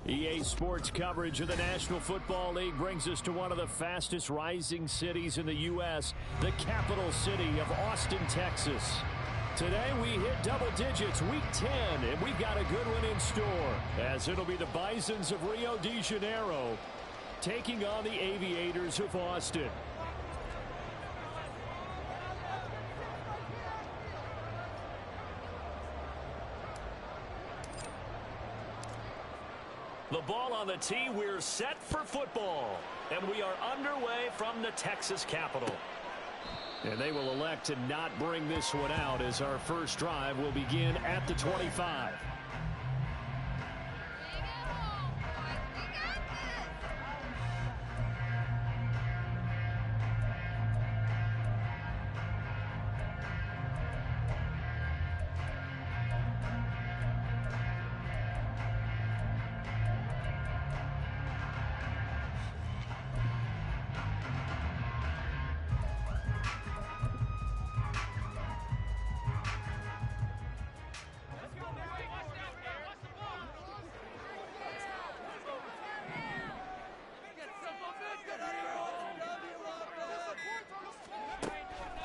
EA Sports coverage of the National Football League brings us to one of the fastest rising cities in the U.S., the capital city of Austin, Texas. Today we hit double digits, week 10, and we've got a good one in store, as it'll be the Bisons of Rio de Janeiro taking on the Aviators of Austin. The ball on the tee, we're set for football. And we are underway from the Texas capital. And they will elect to not bring this one out as our first drive will begin at the 25.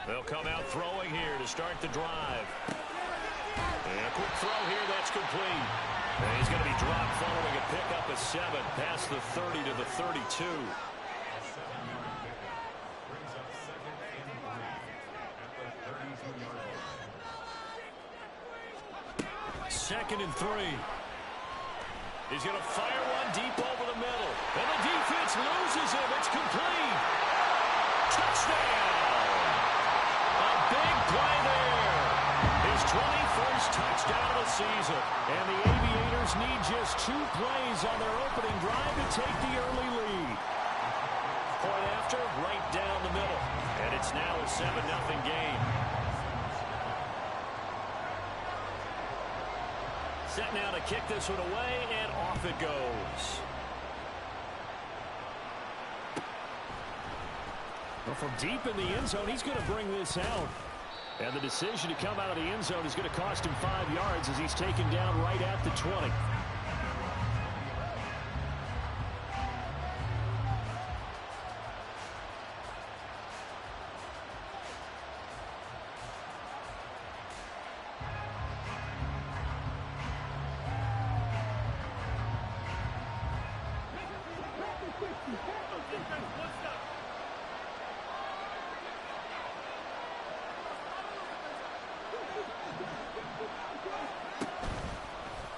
They'll come out throwing here to start the drive. And a quick throw here, that's complete. And he's going to be dropped following a pickup of 7 past the 30 to the 32. Second and 3. He's going to fire one deep over the middle. And the defense loses him. It's complete. Touchdown. Big play there. His 21st touchdown of the season. And the Aviators need just 2 plays on their opening drive to take the early lead. Point after, right down the middle. And it's now a 7-0 game. Set now to kick this one away, and off it goes. Well, from deep in the end zone, he's going to bring this out. And the decision to come out of the end zone is going to cost him 5 yards as he's taken down right at the 20.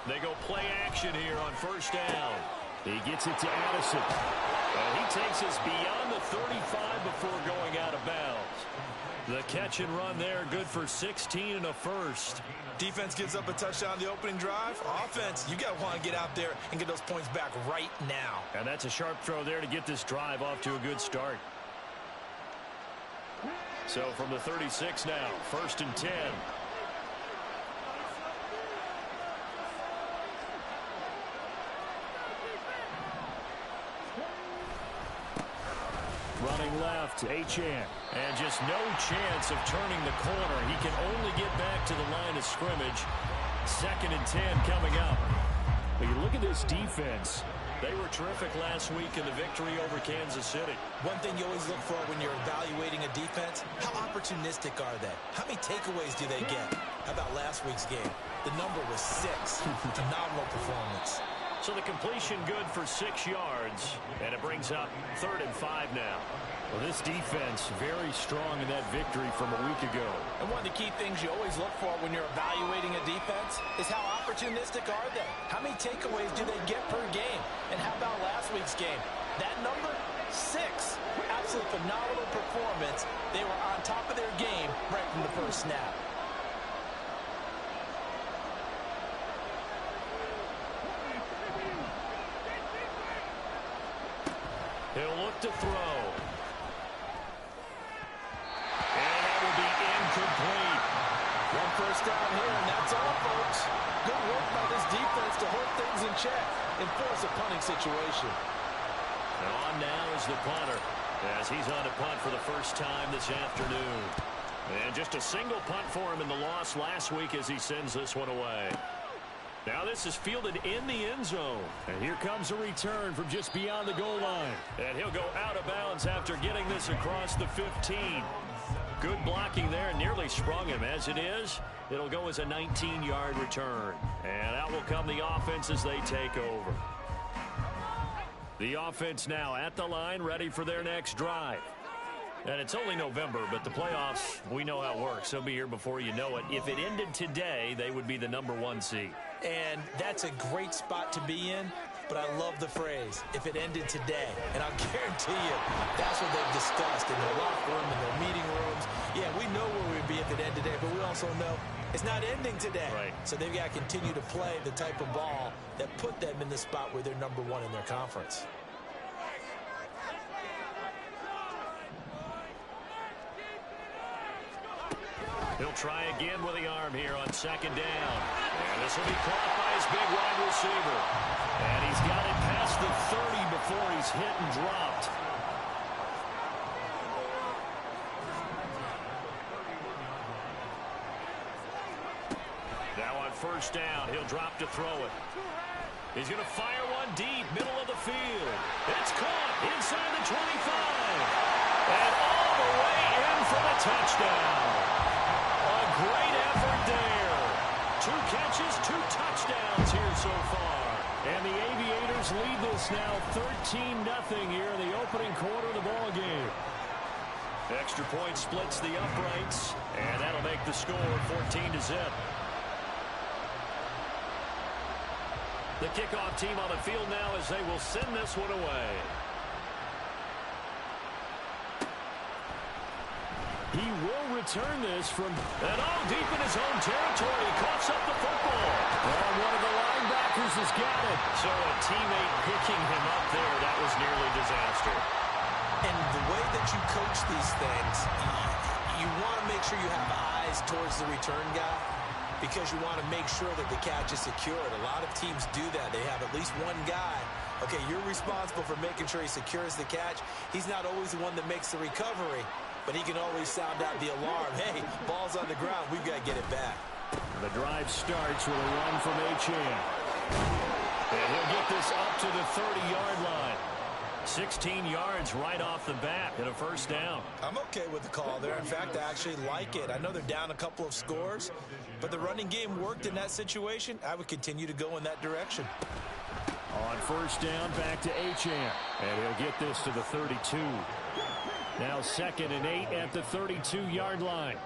They go play action here on first down. He gets it to Addison. And he takes us beyond the 35 before going out of bounds. The catch and run there, good for 16 and a first. Defense gives up a touchdown the opening drive. Offense, you got to want to get out there and get those points back right now. And that's a sharp throw there to get this drive off to a good start. So from the 36 now, 1st and 10. Running left, Achane. And just no chance of turning the corner. He can only get back to the line of scrimmage. 2nd and 10 coming up. But you look at this defense. They were terrific last week in the victory over Kansas City. One thing you always look for when you're evaluating a defense, how opportunistic are they? How many takeaways do they get? How about last week's game? The number was 6. Phenomenal performance. So the completion good for 6 yards, and it brings up 3rd and 5 now. Well, this defense very strong in that victory from a week ago. And one of the key things you always look for when you're evaluating a defense is how opportunistic are they? How many takeaways do they get per game? And how about last week's game? That number, 6. Absolute phenomenal performance. They were on top of their game right from the first snap. He'll look to throw. And that will be incomplete. 1 first down here, and that's all, folks. Good work by this defense to hold things in check and force a punting situation. And on now is the punter, as he's on to punt for the first time this afternoon. And just a single punt for him in the loss last week as he sends this one away. Now this is fielded in the end zone. And here comes a return from just beyond the goal line. And he'll go out of bounds after getting this across the 15. Good blocking there. Nearly sprung him. As it is, it'll go as a 19-yard return. And out will come the offense as they take over. The offense now at the line, ready for their next drive. And it's only November, but the playoffs, we know how it works. They'll be here before you know it. If it ended today, they would be the #1 seed. And that's a great spot to be in, but I love the phrase, if it ended today. And I'll guarantee you, that's what they've discussed in their locker room, in their meeting rooms. Yeah, we know where we'd be if it ended today, but we also know it's not ending today. Right. So they've got to continue to play the type of ball that put them in the spot where they're #1 in their conference. He'll try again with the arm here on second down. And this will be caught by his big wide receiver. And he's got it past the 30 before he's hit and dropped. Now on first down, he'll drop to throw it. He's going to fire one deep, middle of the field. It's caught inside the 25. And all the way in for the touchdown. Great effort there. 2 catches, 2 touchdowns here so far. And the Aviators lead this now 13-0 here in the opening quarter of the ball game. Extra point splits the uprights, and that'll make the score 14-0. The kickoff team on the field now as they will send this one away. He will return this from... And all deep in his own territory. He coughs up the football. And one of the linebackers has got it. So a teammate picking him up there, that was nearly disaster. And the way that you coach these things, you want to make sure you have eyes towards the return guy because you want to make sure that the catch is secured. A lot of teams do that. They have at least one guy. Okay, you're responsible for making sure he secures the catch. He's not always the one that makes the recovery, but he can always sound out the alarm. Hey, ball's on the ground. We've got to get it back. The drive starts with a run from A-Chan. And he'll get this up to the 30-yard line. 16 yards right off the bat and a first down. I'm okay with the call there. In fact, I actually like it. I know they're down a couple of scores, but the running game worked in that situation. I would continue to go in that direction. On first down, back to A-Chan. And he'll get this to the 32. Now 2nd and 8 at the 32-yard line.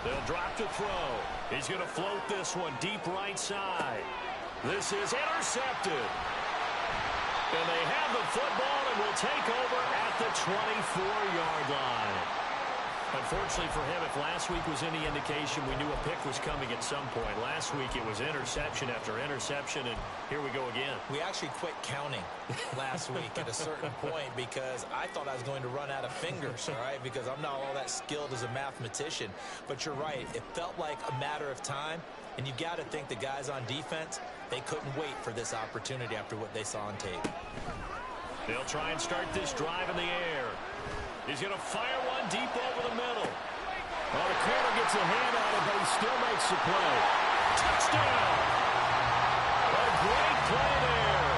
They'll drop to throw. He's going to float this one deep right side. This is intercepted. And they have the football and will take over at the 24-yard line. Unfortunately for him, if last week was any indication, we knew a pick was coming at some point. Last week it was interception after interception, and here we go again. We actually quit counting last week at a certain point because I thought I was going to run out of fingers, all right, because I'm not all that skilled as a mathematician. But you're right. It felt like a matter of time, and you got to think the guys on defense, they couldn't wait for this opportunity after what they saw on tape. They'll try and start this drive in the air. He's going to fire one deep over the middle. Well, the corner gets a hand on it, but he still makes the play. Touchdown! A great play there.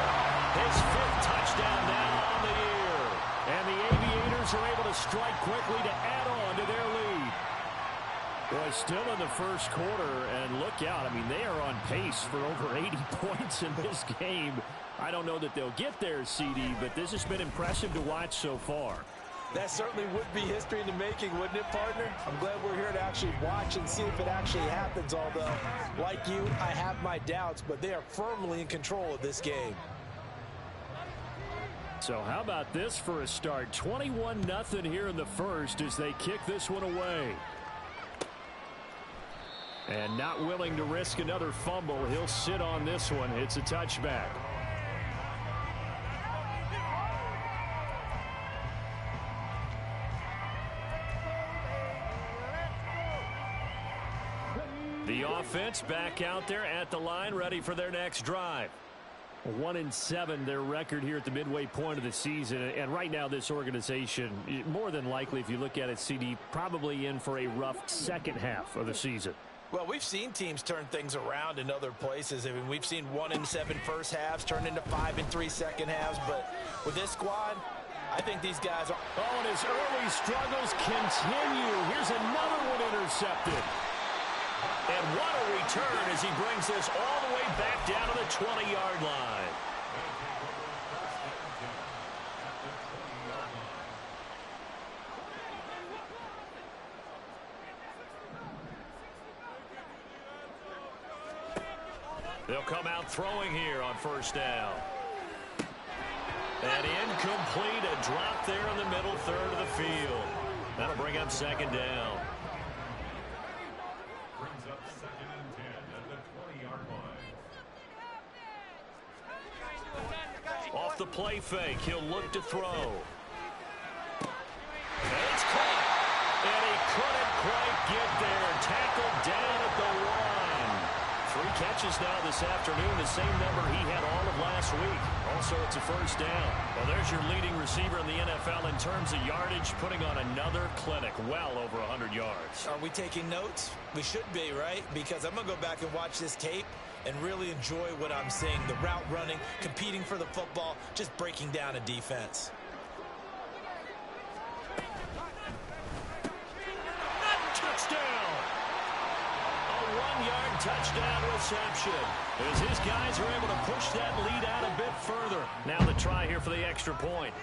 His 5th touchdown now on the year. And the Aviators are able to strike quickly to add on to their lead. Boy, still in the first quarter, and look out. I mean, they are on pace for over 80 points in this game. I don't know that they'll get there, CD, but this has been impressive to watch so far. That certainly would be history in the making, wouldn't it, partner? I'm glad we're here to actually watch and see if it actually happens, although, like you, I have my doubts, but they are firmly in control of this game. So how about this for a start? 21-0 here in the first as they kick this one away. And not willing to risk another fumble, he'll sit on this one. It's a touchback. The offense back out there at the line, ready for their next drive. 1-7, their record here at the midway point of the season. And right now, this organization, more than likely, if you look at it, CD, probably in for a rough second half of the season. Well, we've seen teams turn things around in other places. I mean, we've seen 1-7 first halves turn into 5-3 second halves. But with this squad, I think these guys are... Oh, and his early struggles continue. Here's another one intercepted. And what a return as he brings this all the way back down to the 20-yard line. They'll come out throwing here on first down. And incomplete, a drop there in the middle third of the field. That'll bring up second down. Brings up 2nd and 10 at the 20-yard line. Off the play fake, he'll look to throw. And it's caught. And he couldn't quite get there. Tackled down at the 1. 3 catches now this afternoon, the same number he had all of last week. Also, it's a first down. Well, there's your leading receiver in the NFL in terms of yardage, putting on another clinic, well over 100 yards. Are we taking notes? We should be, right? Because I'm going to go back and watch this tape and really enjoy what I'm seeing. The route running, competing for the football, just breaking down a defense. Touchdown! A 1-yard touchdown reception. As his guys are able to push that lead out a bit further. Now the try here for the extra point.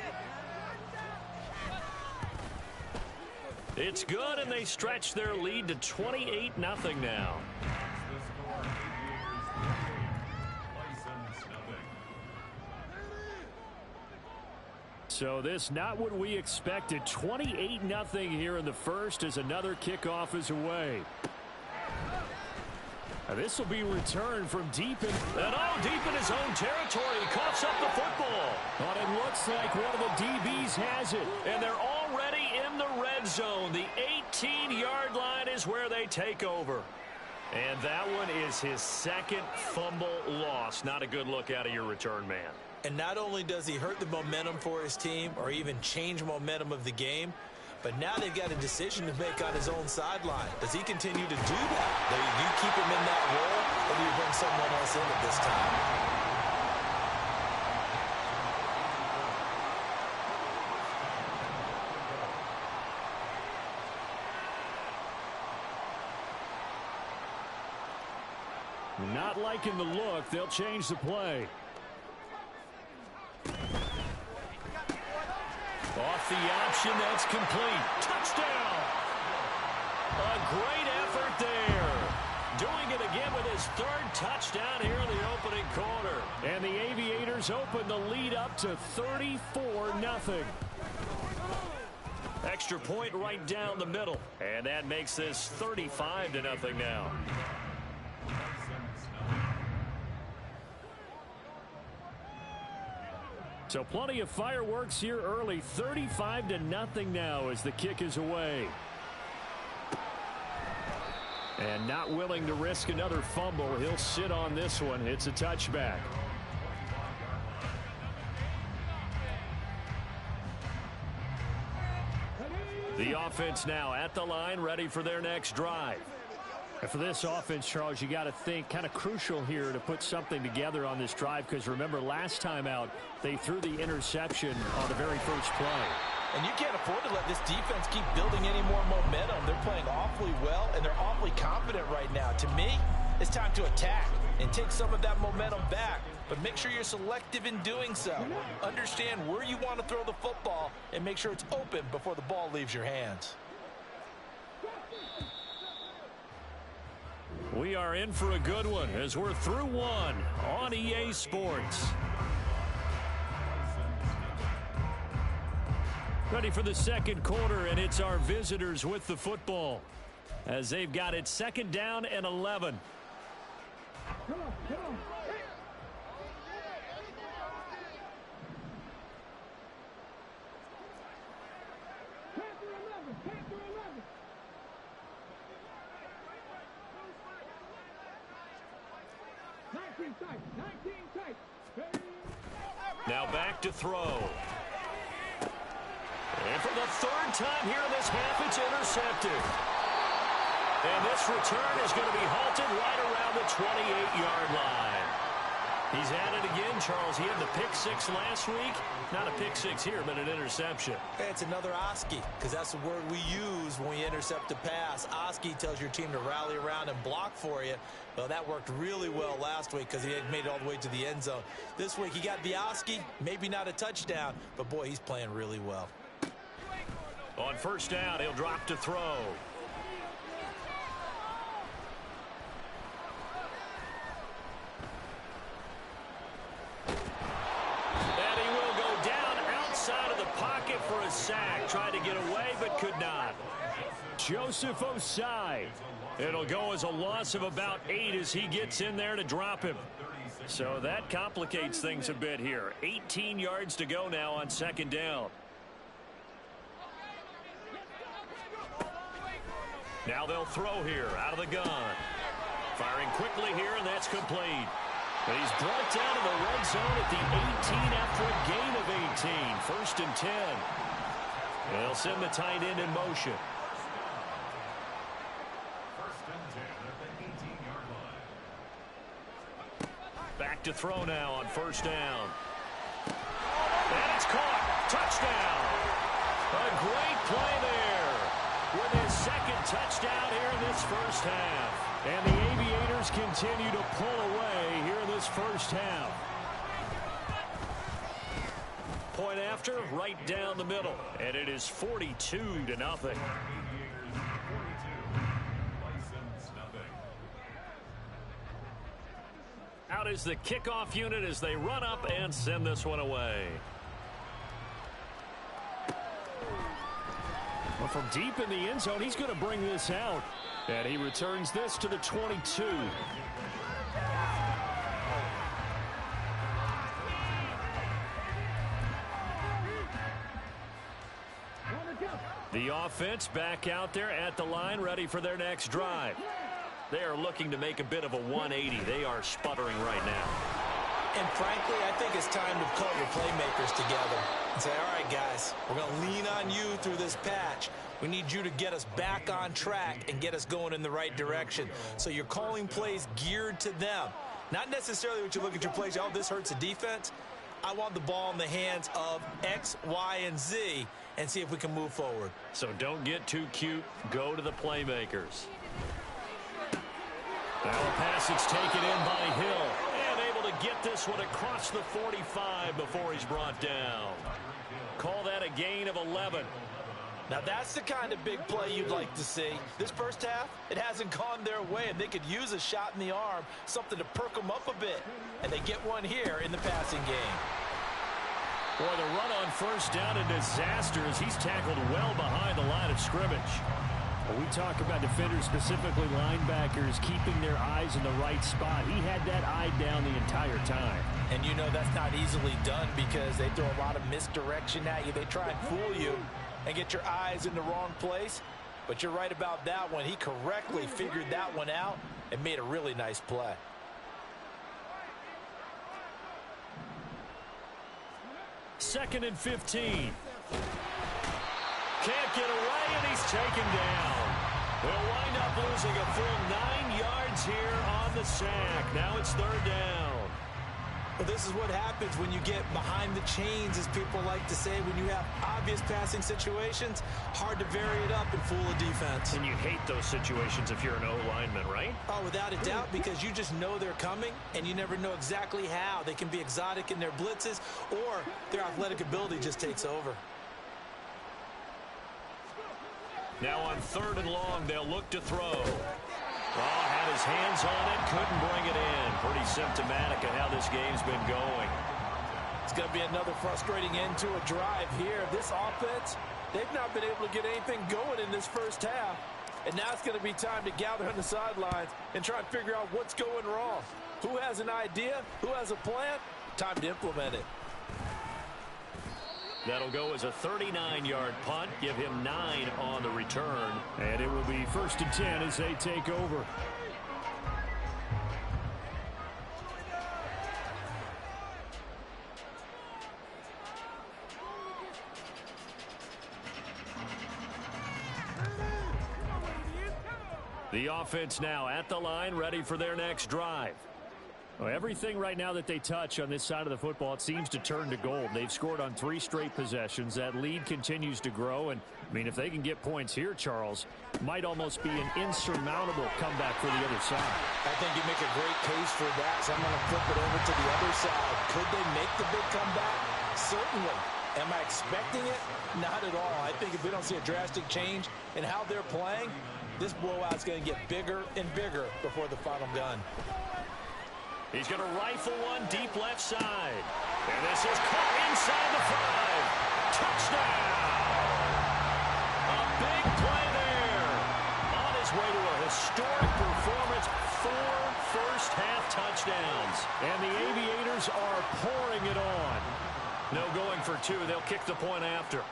It's good, and they stretch their lead to 28-0 now. So this not what we expected. 28-0 here in the first as another kickoff is away. This will be returned from deep in his own territory. He coughs up the football. But it looks like one of the DBs has it. And they're already in the red zone. The 18-yard line is where they take over. And that one is his second fumble loss. Not a good look out of your return man. And not only does he hurt the momentum for his team or even change momentum of the game, but now they've got a decision to make on his own sideline. Does he continue to do that? Do you keep him in that role, or do you bring someone else in at this time? Not liking the look. They'll change the play. Off the option, that's complete. Touchdown! A great effort there. Doing it again with his third touchdown here in the opening quarter. And the Aviators open the lead up to 34-0. Extra point right down the middle. And that makes this 35-0 now. So plenty of fireworks here early. 35-0 now as the kick is away. And not willing to risk another fumble. He'll sit on this one. It's a touchback. The offense now at the line, ready for their next drive. And for this offense, Charles, you got to think kind of crucial here to put something together on this drive, because remember last time out they threw the interception on the very first play. And you can't afford to let this defense keep building any more momentum. They're playing awfully well, and they're awfully confident right now. To me, it's time to attack and take some of that momentum back, but make sure you're selective in doing so. Understand where you want to throw the football and make sure it's open before the ball leaves your hands. We are in for a good one as we're through one on EA Sports. Ready for the second quarter, and it's our visitors with the football as they've got it 2nd down and 11. Come on, come on. tight. 19 tight. Now back to throw. And for the third time here in this half, it's intercepted. And this return is going to be halted right around the 28-yard line. He's at it again, Charles. He had the pick six last week. Not a pick six here, but an interception. Hey, it's another Oski, because that's the word we use when we intercept a pass. Oski tells your team to rally around and block for you. Well, that worked really well last week because he had made it all the way to the end zone. This week, he got the Oski, maybe not a touchdown, but boy, he's playing really well. On first down, he'll drop to throw. And he will go down outside of the pocket for a sack. Tried to get away, but could not. Joseph Osai. It'll go as a loss of about 8 as he gets in there to drop him. So that complicates things a bit here. 18 yards to go now on second down. Now they'll throw here out of the gun. Firing quickly here, and that's complete. But he's brought down to the red zone at the 18 after a gain of 18. First and 10. They'll send the tight end in motion. First and 10 at the 18-yard line. Back to throw now on first down. And it's caught. Touchdown. A great play there with his second touchdown here in this first half. And the Aviators continue to pull away here in this first half. Point after, right down the middle. And it is 42-0. Aviators 42, license nothing. Out is the kickoff unit as they run up and send this one away. Well, from deep in the end zone, he's going to bring this out. And he returns this to the 22. The offense back out there at the line, ready for their next drive. They are looking to make a bit of a 180. They are sputtering right now. And frankly, I think it's time to call your playmakers together and say, all right, guys, we're going to lean on you through this patch. We need you to get us back on track and get us going in the right direction. So you're calling plays geared to them. Not necessarily what you look at your plays, oh, this hurts the defense. I want the ball in the hands of X, Y, and Z and see if we can move forward. So don't get too cute. Go to the playmakers. Now a pass that's taken in by Hill. And able to get this one across the 45 before he's brought down. Call that a gain of 11. Now that's the kind of big play you'd like to see. This first half, it hasn't gone their way, and they could use a shot in the arm, something to perk them up a bit. And they get one here in the passing game. Boy, the run on first down, a disaster as he's tackled well behind the line of scrimmage. When we talk about defenders, specifically linebackers, keeping their eyes in the right spot, he had that eye down the entire time. And you know that's not easily done because they throw a lot of misdirection at you. They try and fool you and get your eyes in the wrong place. But you're right about that one. He correctly figured that one out and made a really nice play. Second and 15. Can't get away, and he's taken down. They'll wind up losing a full 9 yards here on the sack. Now it's third down. Well, this is what happens when you get behind the chains, as people like to say. When you have obvious passing situations, hard to vary it up and fool a defense. And you hate those situations if you're an O-lineman, right? Oh, without a doubt, because you just know they're coming, and you never know exactly how. They can be exotic in their blitzes, or their athletic ability just takes over. Now on third and long, they'll look to throw. Oh, had his hands on it, couldn't bring it in. Pretty symptomatic of how this game's been going. It's going to be another frustrating end to a drive here. This offense, they've not been able to get anything going in this first half. And now it's going to be time to gather on the sidelines and try and figure out what's going wrong. Who has an idea? Who has a plan? Time to implement it. That'll go as a 39-yard punt. Give him 9 on the return. And it will be first and 10 as they take over. The offense now at the line, ready for their next drive. Well, everything right now that they touch on this side of the football, it seems to turn to gold. They've scored on 3 straight possessions. That lead continues to grow. And, I mean, if they can get points here, Charles, might almost be an insurmountable comeback for the other side. I think you make a great case for that. So I'm going to flip it over to the other side. Could they make the big comeback? Certainly. Am I expecting it? Not at all. I think if we don't see a drastic change in how they're playing, this blowout's going to get bigger and bigger before the final gun. He's going to rifle one deep left side. And this is caught inside the 5. Touchdown! A big play there. On his way to a historic performance, 4 first-half touchdowns. And the Aviators are pouring it on. No going for 2. They'll kick the point after.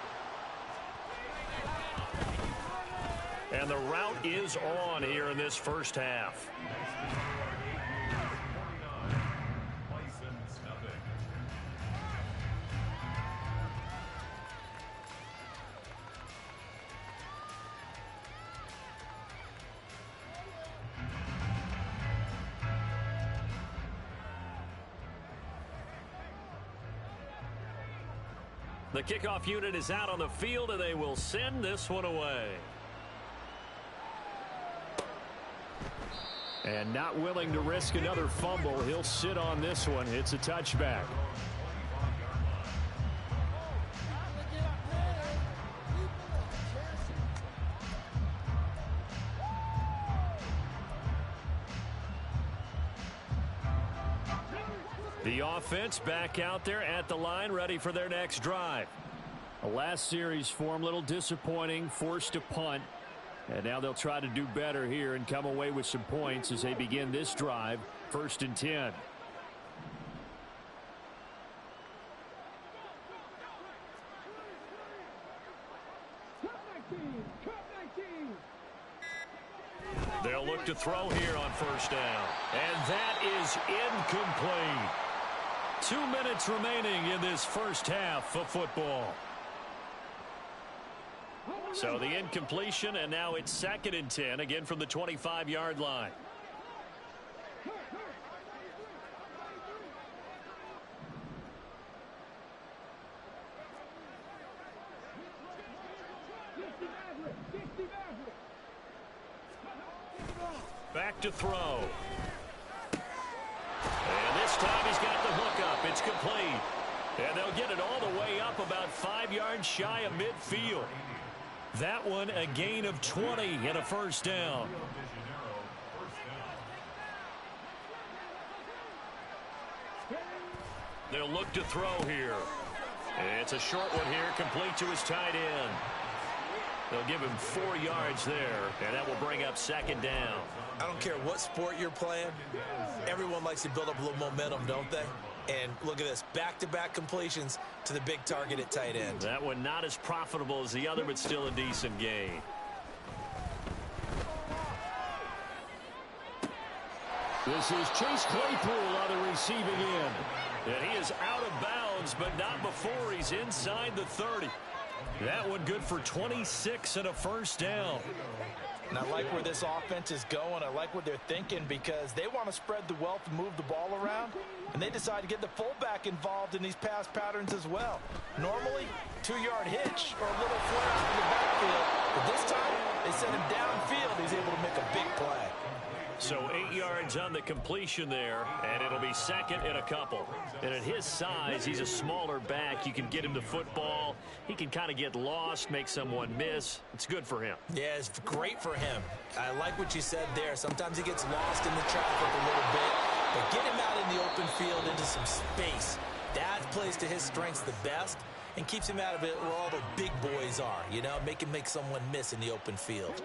And the route is on here in this first half. The kickoff unit is out on the field, and they will send this one away. And not willing to risk another fumble, he'll sit on this one. It's a touchback. The offense back out there at the line, ready for their next drive. The last series form, a little disappointing, forced to punt. And now they'll try to do better here and come away with some points as they begin this drive, 1st and 10. They'll look to throw here on 1st down. And that is incomplete. 2 minutes remaining in this first half of football. So the incompletion, and now it's 2nd and 10, again from the 25-yard line. Back to throw. And this time he's got the hook up. It's complete. And they'll get it all the way up about 5 yards shy of midfield. That one a gain of 20 and a 1st down. They'll look to throw here. It's a short one here, complete to his tight end. They'll give him 4 yards there, and that will bring up 2nd down. I don't care what sport you're playing. Everyone likes to build up a little momentum, don't they? And look at this, back-to-back completions to the big target at tight end. That one not as profitable as the other, but still a decent gain. This is Chase Claypool on the receiving end. And he is out of bounds, but not before he's inside the 30. That one good for 26 and a 1st down. And I like where this offense is going. I like what they're thinking because they want to spread the wealth and move the ball around. And they decide to get the fullback involved in these pass patterns as well. Normally, 2-yard hitch or a little flare out in the backfield. But this time, they send him downfield. He's able to make a big play. So 8 yards on the completion there, and it'll be 2nd and a couple. And at his size, he's a smaller back. You can get him the football. He can kind of get lost, make someone miss. It's good for him. Yeah, it's great for him. I like what you said there. Sometimes he gets lost in the traffic a little bit. But get him out in the open field into some space. That plays to his strengths the best and keeps him out of it where all the big boys are. You know, make him make someone miss in the open field.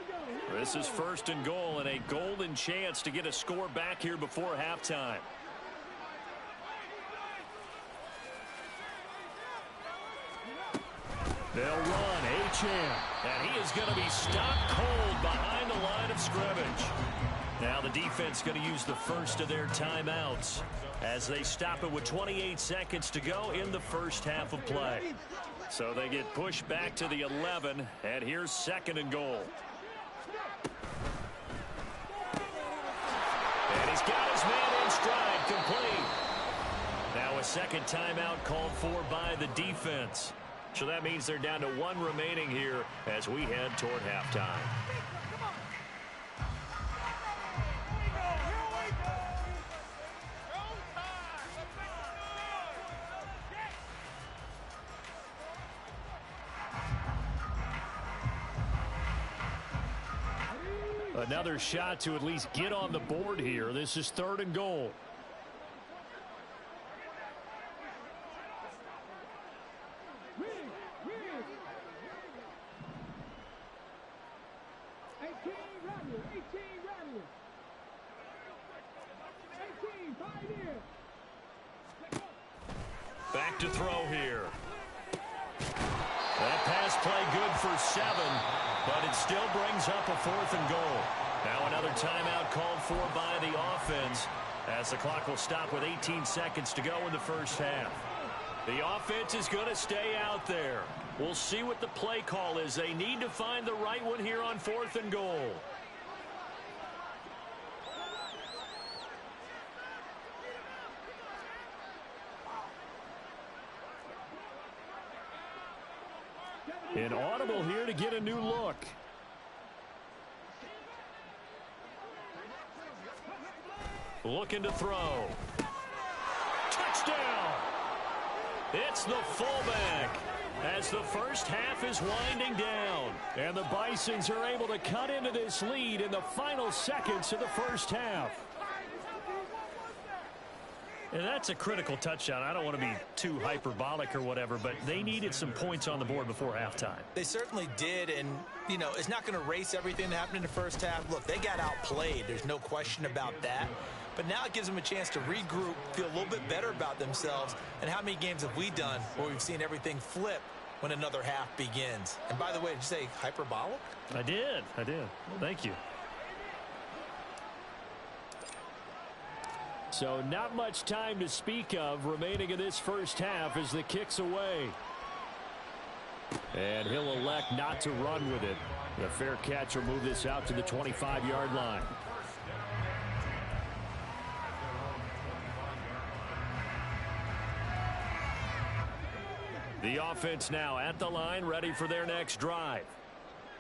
This is 1st and goal and a golden chance to get a score back here before halftime. They'll run H.M. And he is going to be stopped cold behind the line of scrimmage. Now the defense going to use the first of their timeouts as they stop it with 28 seconds to go in the first half of play. So they get pushed back to the 11, and here's 2nd and goal. incomplete. Now a second timeout called for by the defense. So that means they're down to one remaining here as we head toward halftime. Another shot to at least get on the board here. This is 3rd and goal. Back to throw here. That pass play good for 7, but it still brings up a 4th and goal. Now another timeout called for by the offense as the clock will stop with 18 seconds to go in the first half. The offense is going to stay out there. We'll see what the play call is. They need to find the right one here on 4th and goal. An audible here to get a new look. Looking to throw. Touchdown! It's the fullback as the first half is winding down. And the Bisons are able to cut into this lead in the final seconds of the first half. And that's a critical touchdown. I don't want to be too hyperbolic or whatever, but they needed some points on the board before halftime. They certainly did, and, you know, it's not going to erase everything that happened in the first half. Look, they got outplayed. There's no question about that. But now it gives them a chance to regroup, feel a little bit better about themselves. And how many games have we done where we've seen everything flip when another half begins? And by the way, did you say hyperbolic? I did. Thank you. So not much time to speak of remaining in this first half as the kick's away. And he'll elect not to run with it. The fair catch will move this out to the 25-yard line. The offense now at the line, ready for their next drive.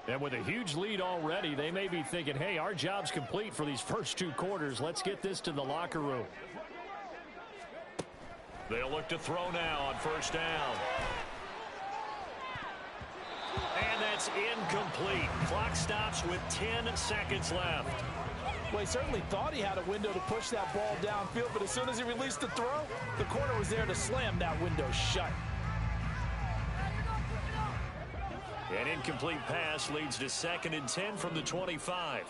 And with a huge lead already, they may be thinking, hey, our job's complete for these first 2 quarters. Let's get this to the locker room. They'll look to throw now on first down. And that's incomplete. Clock stops with 10 seconds left. Well, he certainly thought he had a window to push that ball downfield, but as soon as he released the throw, the corner was there to slam that window shut. An incomplete pass leads to 2nd and 10 from the 25.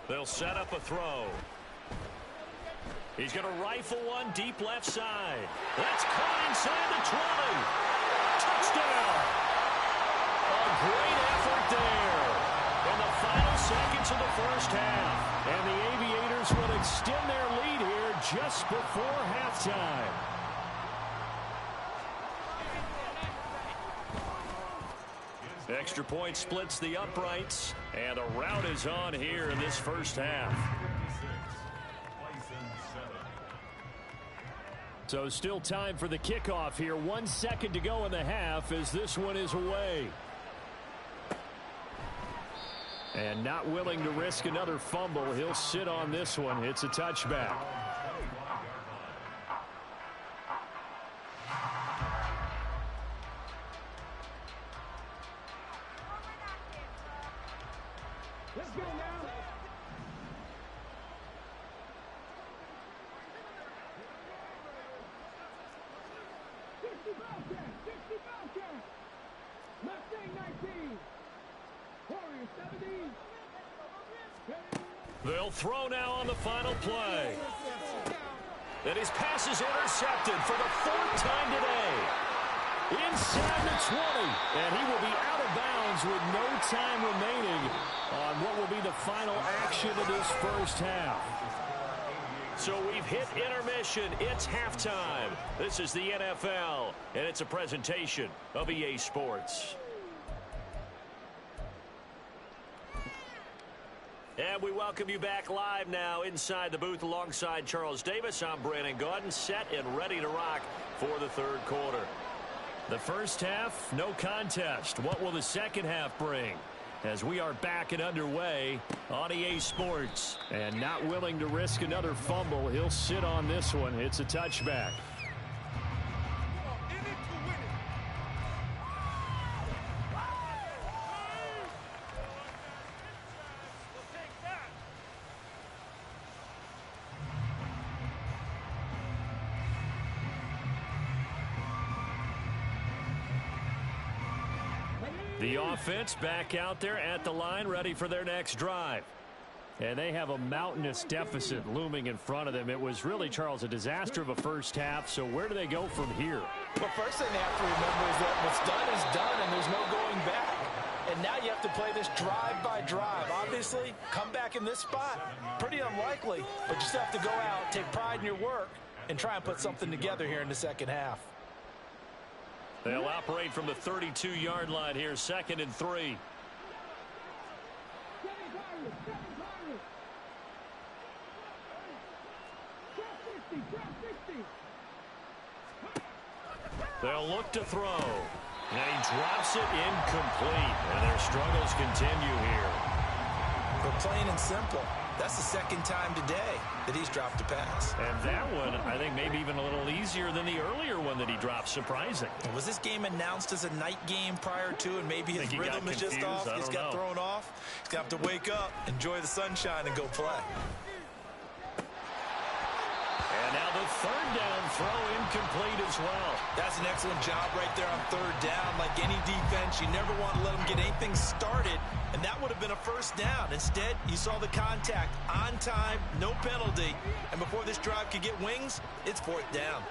They'll set up a throw. He's going to rifle one deep left side. That's caught inside the 20. Touchdown! A great effort there in the final seconds of the first half. And the Aviators will extend their lead here just before halftime. Extra point splits the uprights, and a rout is on here in this first half. So still time for the kickoff here. 1 second to go in the half as this one is away. And not willing to risk another fumble. He'll sit on this one. It's a touchback. Let's go now. They'll throw now on the final play. And his pass is intercepted for the 4th time today. Inside the 20. And he will be out of bounds with no time remaining on what will be the final action of this first half. So we've hit intermission. It's halftime. This is the NFL, and it's a presentation of EA Sports. And we welcome you back live now inside the booth alongside Charles Davis. I'm Brandon Gaudin, set and ready to rock for the third quarter. The first half, no contest. What will the second half bring? As we are back and underway on EA Sports. And not willing to risk another fumble, he'll sit on this one. It's a touchback. The offense back out there at the line, ready for their next drive. And they have a mountainous deficit looming in front of them. It was really, Charles, a disaster of a first half. So where do they go from here? Well, first thing they have to remember is that what's done is done, and there's no going back. And now you have to play this drive by drive. Obviously, come back in this spot, pretty unlikely. But you still have to go out, take pride in your work, and try and put something together here in the second half. They'll operate from the 32-yard line here, 2nd and 3. They'll look to throw. And he drops it incomplete. And their struggles continue here. But plain and simple, that's the second time today that he's dropped a pass. And that one, I think, maybe even a little easier than the earlier one that he dropped. Surprising. Was this game announced as a night game prior to, and maybe his rhythm is just off? He's got thrown off. He's going to have to wake up, enjoy the sunshine, and go play. And now the third down throw incomplete as well. That's an excellent job right there on third down. Like any defense, you never want to let them get anything started, and that would have been a first down. Instead, you saw the contact on time, no penalty, and before this drive could get wings, it's fourth down.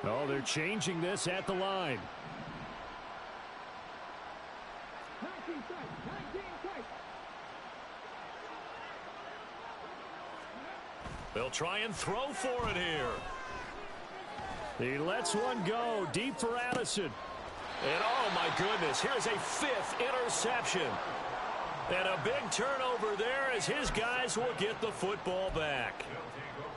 Oh, they're changing this at the line. They'll try and throw for it here. He lets one go deep for Addison. And oh my goodness, here's a 5th interception. And a big turnover there as his guys will get the football back.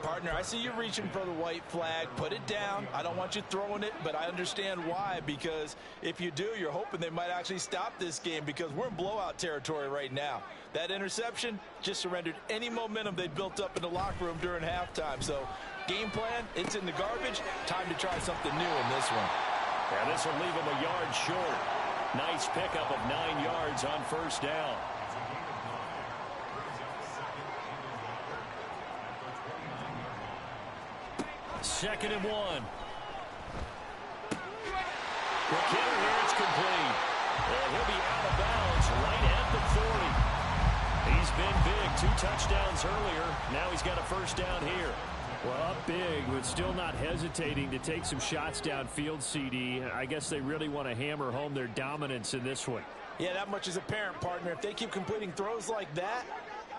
Partner, I see you reaching for the white flag. Put it down. I don't want you throwing it, but I understand why. Because if you do, you're hoping they might actually stop this game, because we're in blowout territory right now. That interception just surrendered any momentum they built up in the locker room during halftime. So game plan, it's in the garbage. Time to try something new in this one. And this will leave him a yard short. Nice pickup of 9 yards on first down. Second and 1. McKinnon here, it's complete. And he'll be out of bounds right at the 40. He's been big, 2 touchdowns earlier. Now he's got a first down here. Well, up big, but still not hesitating to take some shots downfield, CD. I guess they really want to hammer home their dominance in this one. Yeah, that much is apparent, partner. If they keep completing throws like that,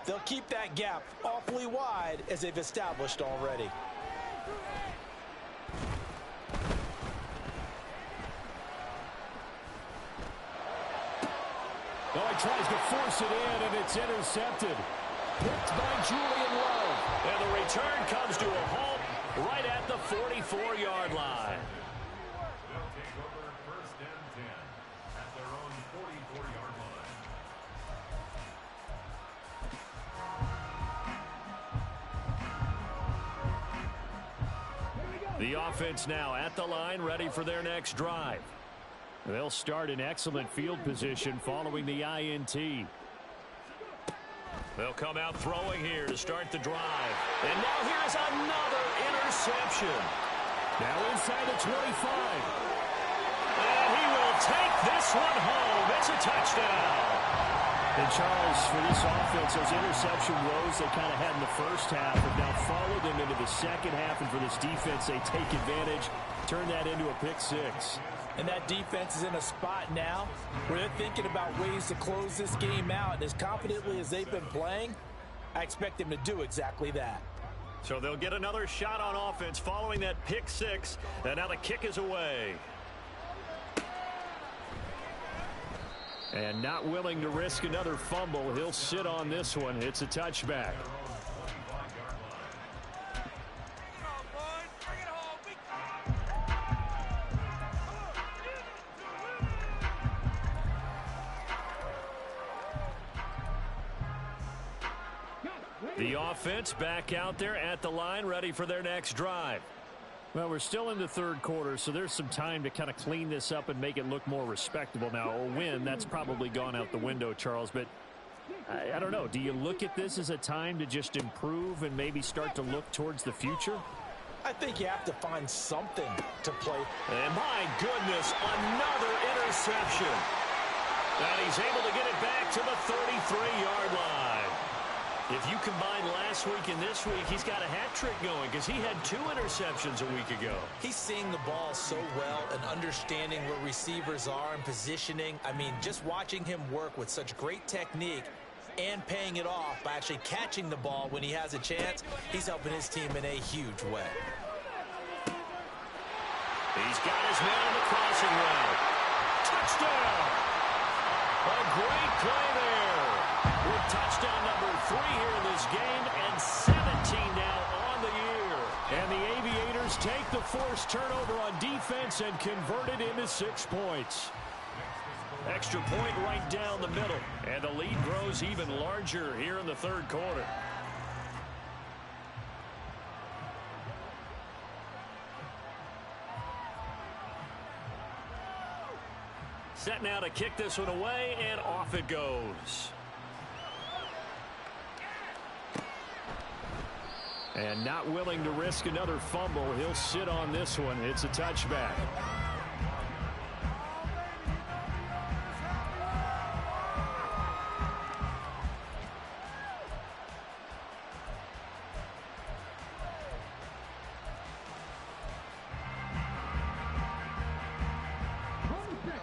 they'll keep that gap awfully wide, as they've established already. Oh, he tries to force it in, and it's intercepted. Picked by Julian Love. And the return comes to a halt right at the 44-yard line. They'll take over 1st and 10 at their own 44-yard line. The offense now at the line, ready for their next drive. They'll start in excellent field position following the INT. They'll come out throwing here to start the drive. And now here's another interception. Now inside the 25. And he will take this one home. It's a touchdown. And Charles, for this offense, those interception woes they kind of had in the first half have now followed them into the second half. And for this defense, they take advantage, turn that into a pick 6. And that defense is in a spot now where they're thinking about ways to close this game out. And as confidently as they've been playing, I expect them to do exactly that. So they'll get another shot on offense following that pick six. And now the kick is away. And not willing to risk another fumble. He'll sit on this one. It's a touchback. The offense back out there at the line, ready for their next drive. Well, we're still in the third quarter, so there's some time to kind of clean this up and make it look more respectable. Now, a win, that's probably gone out the window, Charles, but I don't know. Do you look at this as a time to just improve and maybe start to look towards the future? I think you have to find something to play. And my goodness, another interception. And he's able to get it back to the 33-yard line. If you combine last week and this week, he's got a hat trick going because he had 2 interceptions a week ago. He's seeing the ball so well and understanding where receivers are and positioning. I mean, just watching him work with such great technique and paying it off by actually catching the ball when he has a chance, he's helping his team in a huge way. He's got his man on the crossing route. Touchdown! A great play there. With touchdown number 3 here in this game and 17 now on the year. And the Aviators take the forced turnover on defense and convert it into 6 points. Extra point right down the middle. And the lead grows even larger here in the third quarter. Set now to kick this one away, and off it goes. And not willing to risk another fumble. He'll sit on this one. It's a touchback.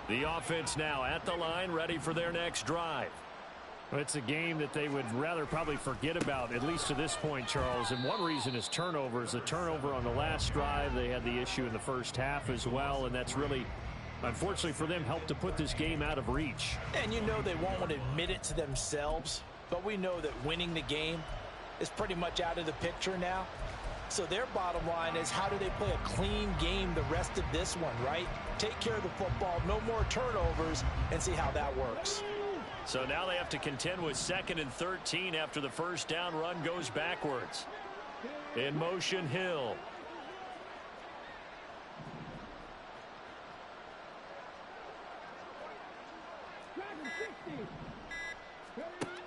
The offense now at the line, ready for their next drive. It's a game that they would rather probably forget about, at least to this point, Charles. And one reason is turnovers. The turnover on the last drive, they had the issue in the first half as well, and that's really, unfortunately for them, helped to put this game out of reach. And you know they won't admit it to themselves, but we know that winning the game is pretty much out of the picture now. So their bottom line is, how do they play a clean game the rest of this one, right? Take care of the football, no more turnovers, and see how that works. So now they have to contend with 2nd and 13 after the first down run goes backwards. In motion, Hill.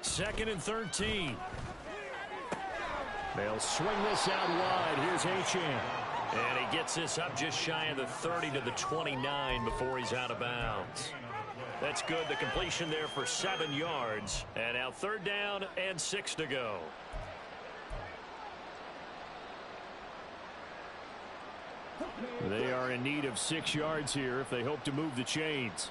Second and 13. They'll swing this out wide. Here's Achane. And he gets this up just shy of the 30 to the 29 before he's out of bounds. That's good. The completion there for 7 yards. And now 3rd down and 6 to go. They are in need of 6 yards here if they hope to move the chains.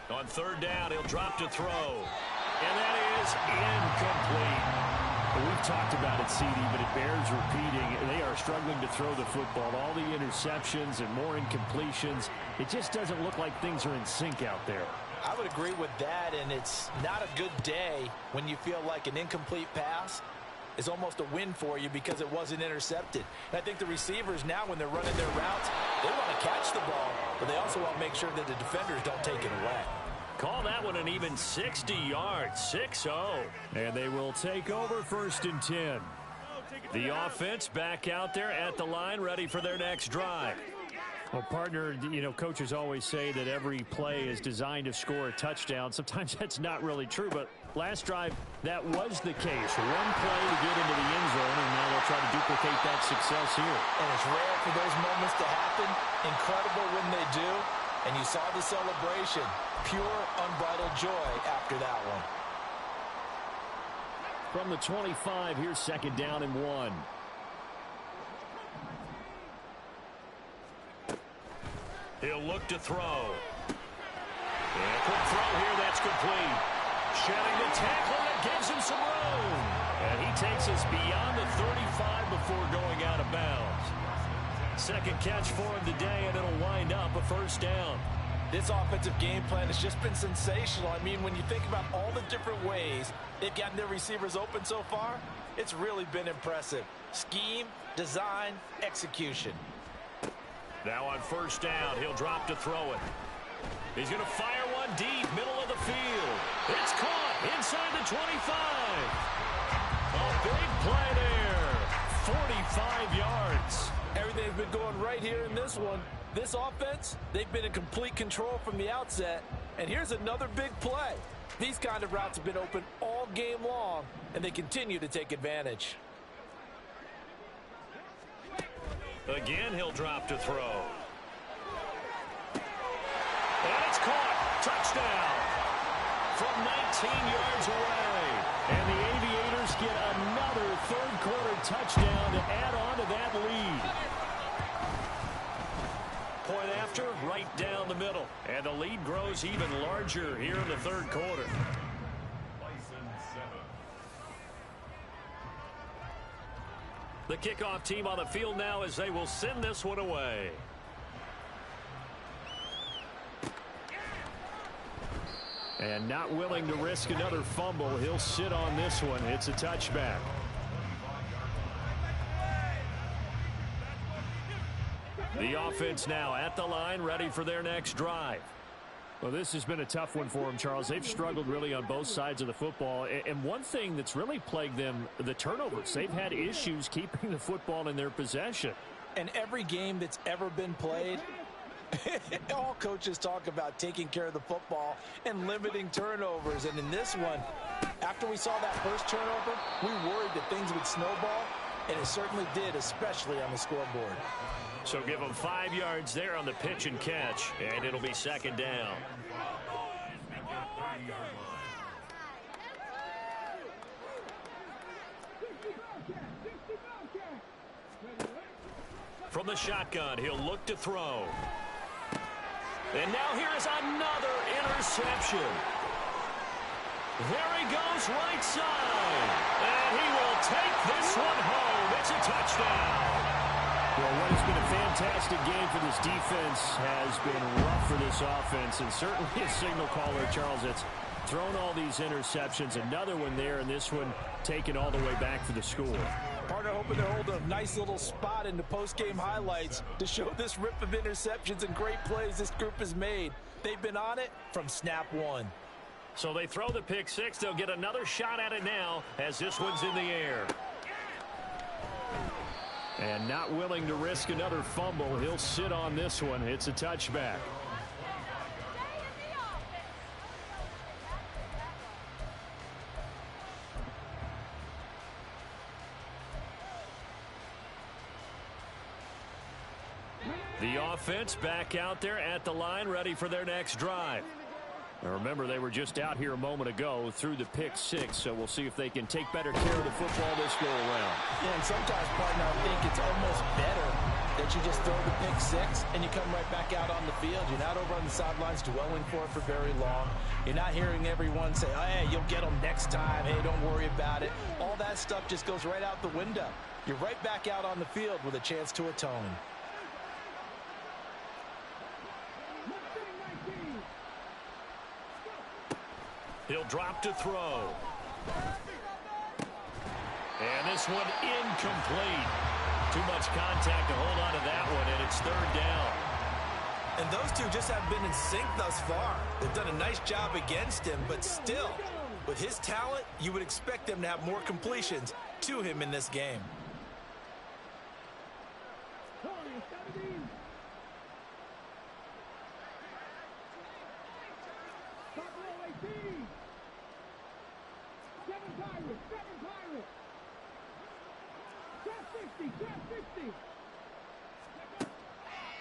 On 3rd down, he'll drop to throw. And that is incomplete. We've talked about it, CD, but it bears repeating. They are struggling to throw the football. All the interceptions and more incompletions. It just doesn't look like things are in sync out there. I would agree with that, and it's not a good day when you feel like an incomplete pass is almost a win for you because it wasn't intercepted. And I think the receivers now, when they're running their routes, they want to catch the ball, but they also want to make sure that the defenders don't take it away. Call that one an even 60 yards, 6-0. And they will take over 1st and 10. The offense back out there at the line, ready for their next drive. Well, partner, you know, coaches always say that every play is designed to score a touchdown. Sometimes that's not really true, but last drive, that was the case. One play to get into the end zone, and now they'll try to duplicate that success here. And it's rare for those moments to happen. Incredible when they do. And you saw the celebration. Pure, unbridled joy after that one. From the 25, here's second down and 1. He'll look to throw. And quick throw here, that's complete. Shedding the tackle, that gives him some room. And he takes us beyond the 35 before going out of bounds. Second catch for him today, and it'll wind up a first down. This offensive game plan has just been sensational. I mean, when you think about all the different ways they've gotten their receivers open so far, it's really been impressive. Scheme, design, execution. Now on first down, he'll drop to throw it. He's going to fire one deep, middle of the field. It's caught inside the 25. A big play there. 45 yards. Everything's been going right here in this one. This offense, they've been in complete control from the outset. And here's another big play. These kind of routes have been open all game long, and they continue to take advantage. Again, he'll drop to throw. And it's caught. Touchdown. From 19 yards away. And the Aviators get another third-quarter touchdown to add on to that lead. Point after, right down the middle. And the lead grows even larger here in the third quarter. The kickoff team on the field now as they will send this one away. And not willing to risk another fumble, he'll sit on this one. It's a touchback. The offense now at the line, ready for their next drive. Well, this has been a tough one for them, Charles. They've struggled really on both sides of the football. And one thing that's really plagued them, the turnovers. They've had issues keeping the football in their possession. And every game that's ever been played, all coaches talk about taking care of the football and limiting turnovers. And in this one, after we saw that first turnover, we worried that things would snowball, and it certainly did, especially on the scoreboard. So give them 5 yards there on the pitch and catch, and it'll be second down. From the shotgun, he'll look to throw. And now here is another interception. There he goes right side. And he will take this one home. It's a touchdown. Well, what has been a fantastic game for this defense has been rough for this offense, and certainly a signal caller, Charles, that's thrown all these interceptions. Another one there, and this one taken all the way back for the score. Partner hoping to hold a nice little spot in the post-game highlights to show this rip of interceptions and great plays this group has made. They've been on it from snap one. So they throw the pick six. They'll get another shot at it now as this one's in the air. And not willing to risk another fumble, he'll sit on this one. It's a touchback. The offense back out there at the line, ready for their next drive. Now remember, they were just out here a moment ago through the pick six, so we'll see if they can take better care of the football this go around. Yeah, and sometimes, partner, I think it's almost better that you just throw the pick six and you come right back out on the field. You're not over on the sidelines dwelling for it for very long. You're not hearing everyone say, oh, hey, you'll get them next time. Hey, don't worry about it. All that stuff just goes right out the window. You're right back out on the field with a chance to atone. He'll drop to throw. And this one incomplete. Too much contact to hold on to that one, and it's third down. And those two just haven't been in sync thus far. They've done a nice job against him, but still, with his talent, you would expect them to have more completions to him in this game.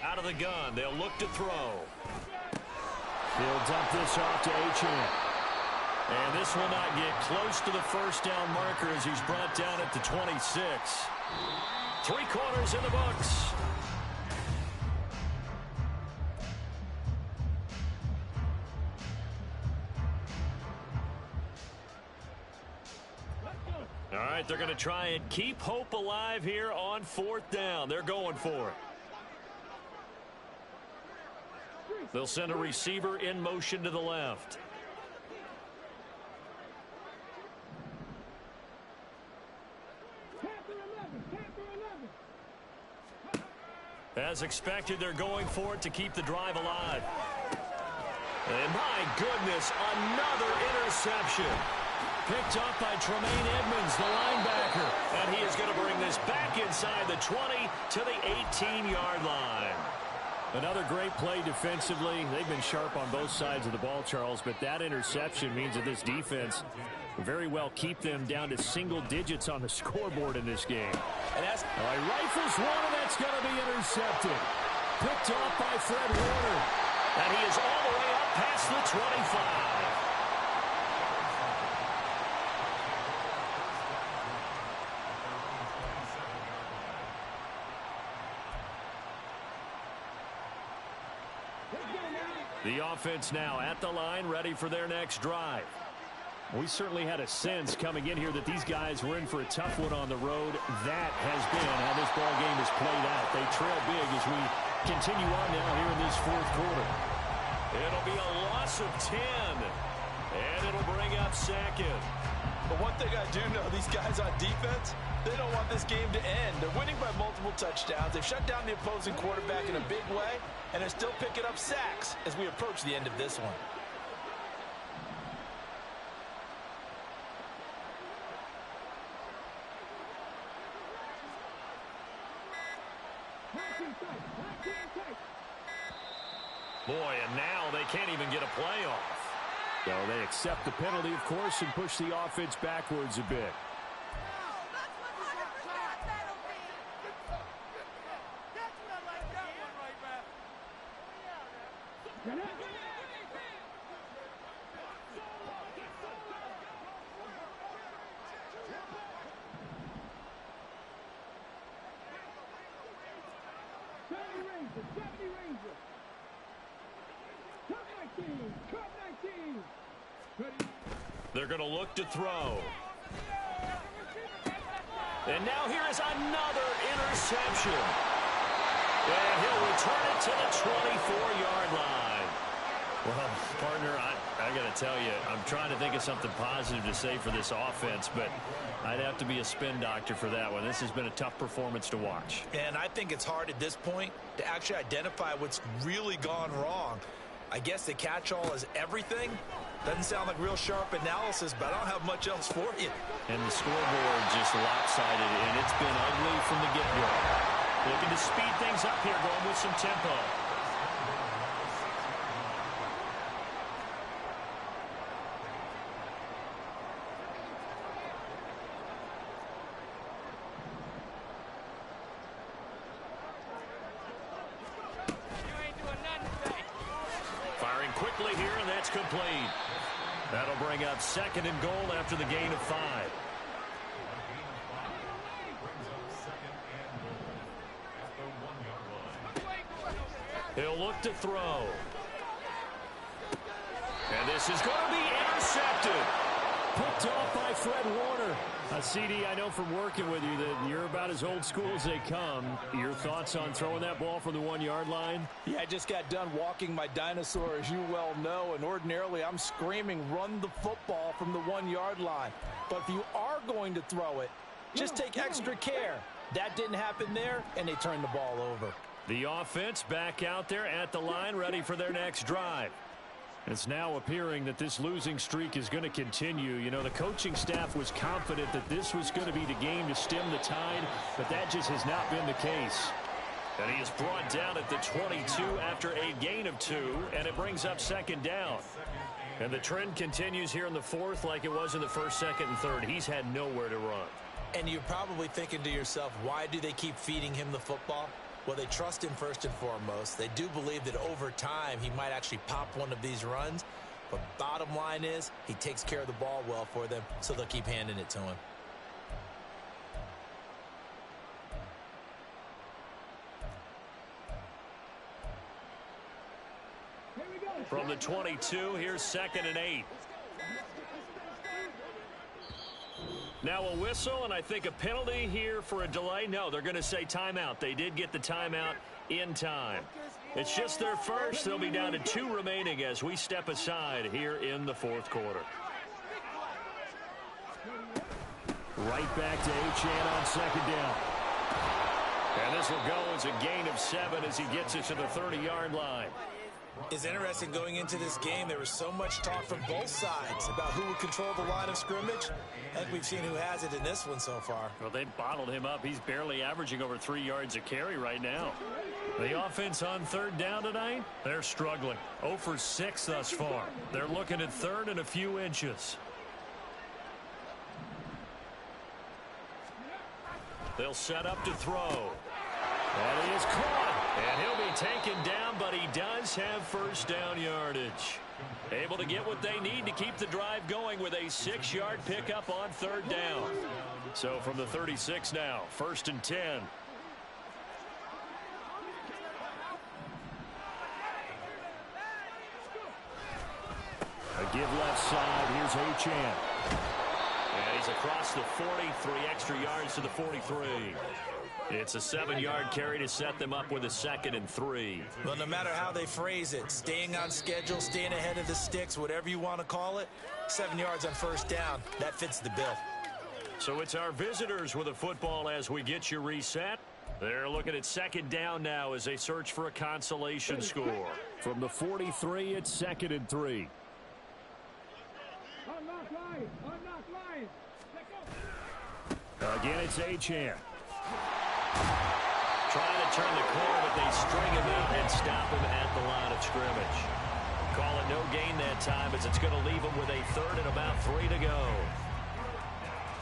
Out of the gun, they'll look to throw. He'll dump this off to Achane. And this will not get close to the first down marker as he's brought down at the 26. 3 quarters in the books. All right, they're going to try and keep hope alive here on 4th down. They're going for it. They'll send a receiver in motion to the left. As expected, they're going for it to keep the drive alive. And my goodness, another interception. Picked up by Tremaine Edmonds, the linebacker. And he is going to bring this back inside the 20 to the 18-yard line. Another great play defensively. They've been sharp on both sides of the ball, Charles, but that interception means that this defense very well keep them down to single digits on the scoreboard in this game. And that's rifles one, and that's going to be intercepted. Picked off by Fred Warner. And he is all the way up past the 25. The offense now at the line, ready for their next drive. We certainly had a sense coming in here that these guys were in for a tough one on the road. That has been how this ball game has played out. They trail big as we continue on now here in this 4th quarter. It'll be a loss of 10, and it'll bring up 2nd. But one thing I do know, these guys on defense, they don't want this game to end. They're winning by multiple touchdowns. They've shut down the opposing quarterback in a big way, and they're still picking up sacks as we approach the end of this one. Boy, and now they can't even get a play off. So they accept the penalty, of course, and push the offense backwards a bit. They're going to look to throw. And now here is another interception. And he'll return it to the 24-yard line. Well, partner, I got to tell you, I'm trying to think of something positive to say for this offense, but I'd have to be a spin doctor for that one. This has been a tough performance to watch. And I think it's hard at this point to actually identify what's really gone wrong. I guess the catch-all is everything. Doesn't sound like real sharp analysis, but I don't have much else for you. And the scoreboard just lopsided, and it's been ugly from the get-go. Looking to speed things up here, going with some tempo. Quickly here, and that's complete. That'll bring up 2nd and goal after the gain of 5. He'll look to throw. And this is going to be intercepted. Picked off by Fred Warner. CD, I know from working with you that you're about as old school as they come. Your thoughts on throwing that ball from the 1-yard line? Yeah, I just got done walking my dinosaur, as you well know, and ordinarily I'm screaming, run the football from the 1-yard line. But if you are going to throw it, just take extra care. That didn't happen there, and they turned the ball over. The offense back out there at the line, ready for their next drive. It's now appearing that this losing streak is going to continue. You know, the coaching staff was confident that this was going to be the game to stem the tide, but that just has not been the case. And he is brought down at the 22 after a gain of 2, and it brings up 2nd down. And the trend continues here in the 4th like it was in the 1st, 2nd, and 3rd. He's had nowhere to run. And you're probably thinking to yourself, why do they keep feeding him the football? Well, they trust him first and foremost. They do believe that over time he might actually pop one of these runs. But bottom line is, he takes care of the ball well for them, so they'll keep handing it to him. From the 22, here's 2nd and 8. Now a whistle, and I think a penalty here for a delay. No, they're going to say timeout. They did get the timeout in time. It's just their first. They'll be down to 2 remaining as we step aside here in the 4th quarter. Right back to Achane on 2nd down. And this will go as a gain of 7 as he gets it to the 30-yard line. It's interesting going into this game. There was so much talk from both sides about who would control the line of scrimmage. I think we've seen who has it in this one so far. Well, they bottled him up. He's barely averaging over 3 yards a carry right now. The offense on 3rd down tonight, they're struggling. 0 for 6 thus far. They're looking at 3rd and a few inches. They'll set up to throw. And he is caught. And he'll be taken down, but he does have 1st down yardage. Able to get what they need to keep the drive going with a 6-yard pickup on 3rd down. So from the 36 now, 1st and 10. A give left side. Here's Achane. And he's across the 40, 3 extra yards to the 43. It's a 7-yard carry to set them up with a 2nd and 3. Well, no matter how they phrase it, staying on schedule, staying ahead of the sticks, whatever you want to call it, 7 yards on 1st down, that fits the bill. So it's our visitors with a football as we get you reset. They're looking at 2nd down now as they search for a consolation score. From the 43, it's 2nd and 3. Again, it's Achane. Trying to turn the corner, but they string him out and stop him at the line of scrimmage. Call it no gain that time as it's going to leave him with a 3rd and about 3 to go.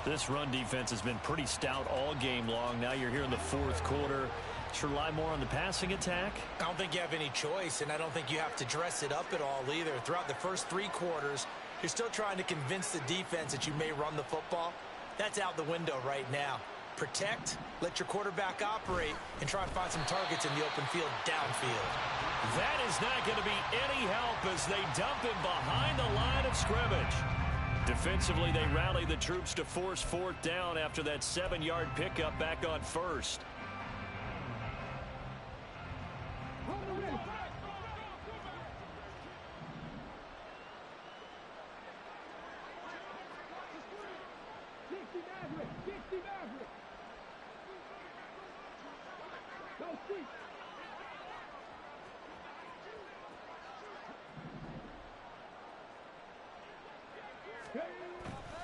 This run defense has been pretty stout all game long. Now you're here in the 4th quarter. Should rely more on the passing attack? I don't think you have any choice, and I don't think you have to dress it up at all either. Throughout the first 3 quarters, you're still trying to convince the defense that you may run the football. That's out the window right now. Protect, let your quarterback operate, and try and find some targets in the open field downfield. That is not going to be any help as they dump him behind the line of scrimmage. Defensively, they rally the troops to force 4th down after that 7-yard pickup back on 1st.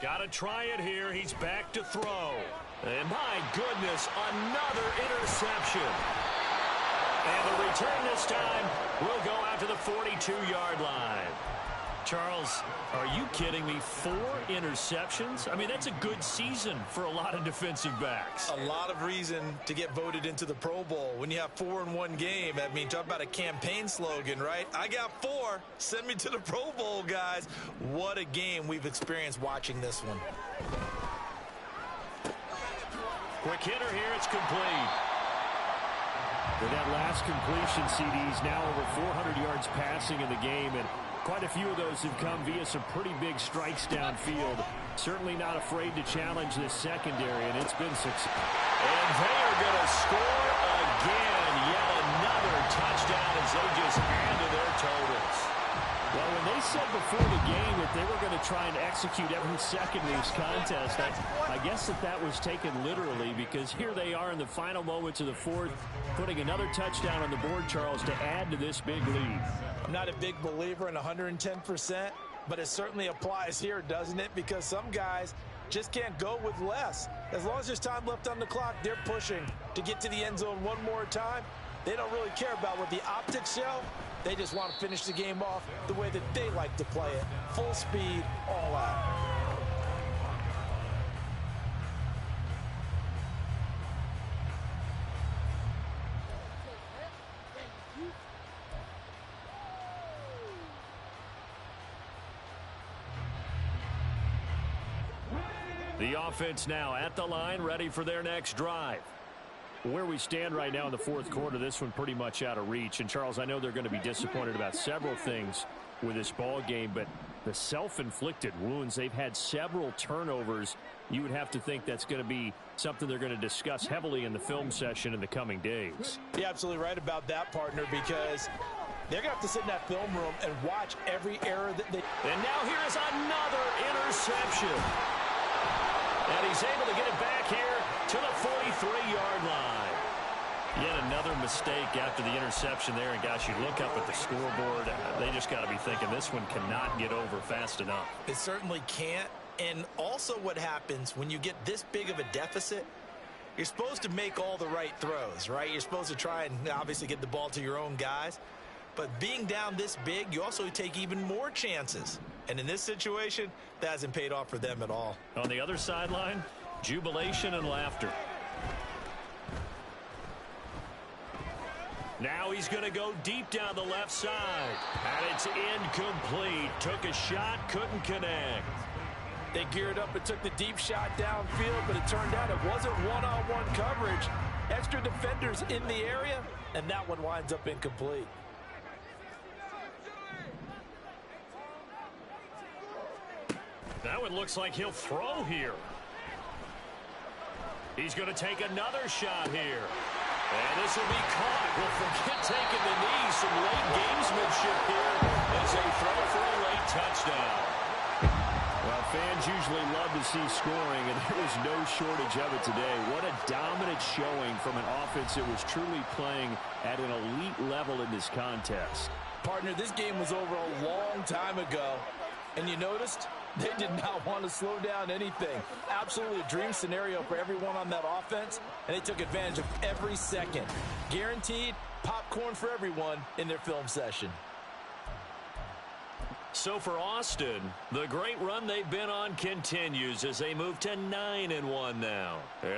Got to try it here. He's back to throw. And my goodness, another interception. And the return this time will go out to the 42-yard line. Charles, are you kidding me? 4 interceptions? I mean, that's a good season for a lot of defensive backs. A lot of reason to get voted into the Pro Bowl. When you have 4 in one game, I mean, talk about a campaign slogan, right? I got 4. Send me to the Pro Bowl, guys. What a game we've experienced watching this one. Quick hitter here. It's complete. With that last completion, CD's now over 400 yards passing in the game, and quite a few of those have come via some pretty big strikes downfield. Certainly not afraid to challenge this secondary, and it's been successful. And they are going to score again. Yet another touchdown as they just add to their totals. Well, when they said before the game that they were going to try and execute every second of this contest, I guess that was taken literally, because here they are in the final moments of the 4th, putting another touchdown on the board, Charles, to add to this big lead. I'm not a big believer in 110%, but it certainly applies here, doesn't it? Because some guys just can't go with less. As long as there's time left on the clock, they're pushing to get to the end zone one more time. They don't really care about what the optics show. They just want to finish the game off the way that they like to play it. Full speed, all out. The offense now at the line, ready for their next drive. Where we stand right now in the fourth quarter, this one pretty much out of reach. And, Charles, I know they're going to be disappointed about several things with this ball game, but the self-inflicted wounds, they've had several turnovers. You would have to think that's going to be something they're going to discuss heavily in the film session in the coming days. You're absolutely right about that, partner, because they're going to have to sit in that film room and watch every error that they... And now here is another interception. And he's able to get it back here to the 43-yard line. Yet another mistake after the interception there. And, gosh, you look up at the scoreboard. They just got to be thinking this one cannot get over fast enough. It certainly can't. And also what happens when you get this big of a deficit, you're supposed to make all the right throws, right? You're supposed to try and obviously get the ball to your own guys. But being down this big, you also take even more chances. And in this situation, that hasn't paid off for them at all. On the other sideline, jubilation and laughter. Now he's going to go deep down the left side. And it's incomplete. Took a shot, couldn't connect. They geared up and took the deep shot downfield, but it turned out it wasn't one-on-one coverage. Extra defenders in the area, and that one winds up incomplete. That one looks like he'll throw here. He's going to take another shot here. And this will be caught. Well, forget taking the knee. Some late gamesmanship here as they throw for a late touchdown. Well, fans usually love to see scoring, and there was no shortage of it today. What a dominant showing from an offense that was truly playing at an elite level in this contest. Partner, this game was over a long time ago, and you noticed they did not want to slow down anything. Absolutely a dream scenario for everyone on that offense, and they took advantage of every second. Guaranteed popcorn for everyone in their film session. So for Austin, the great run they've been on continues as they move to 9-1 now. And they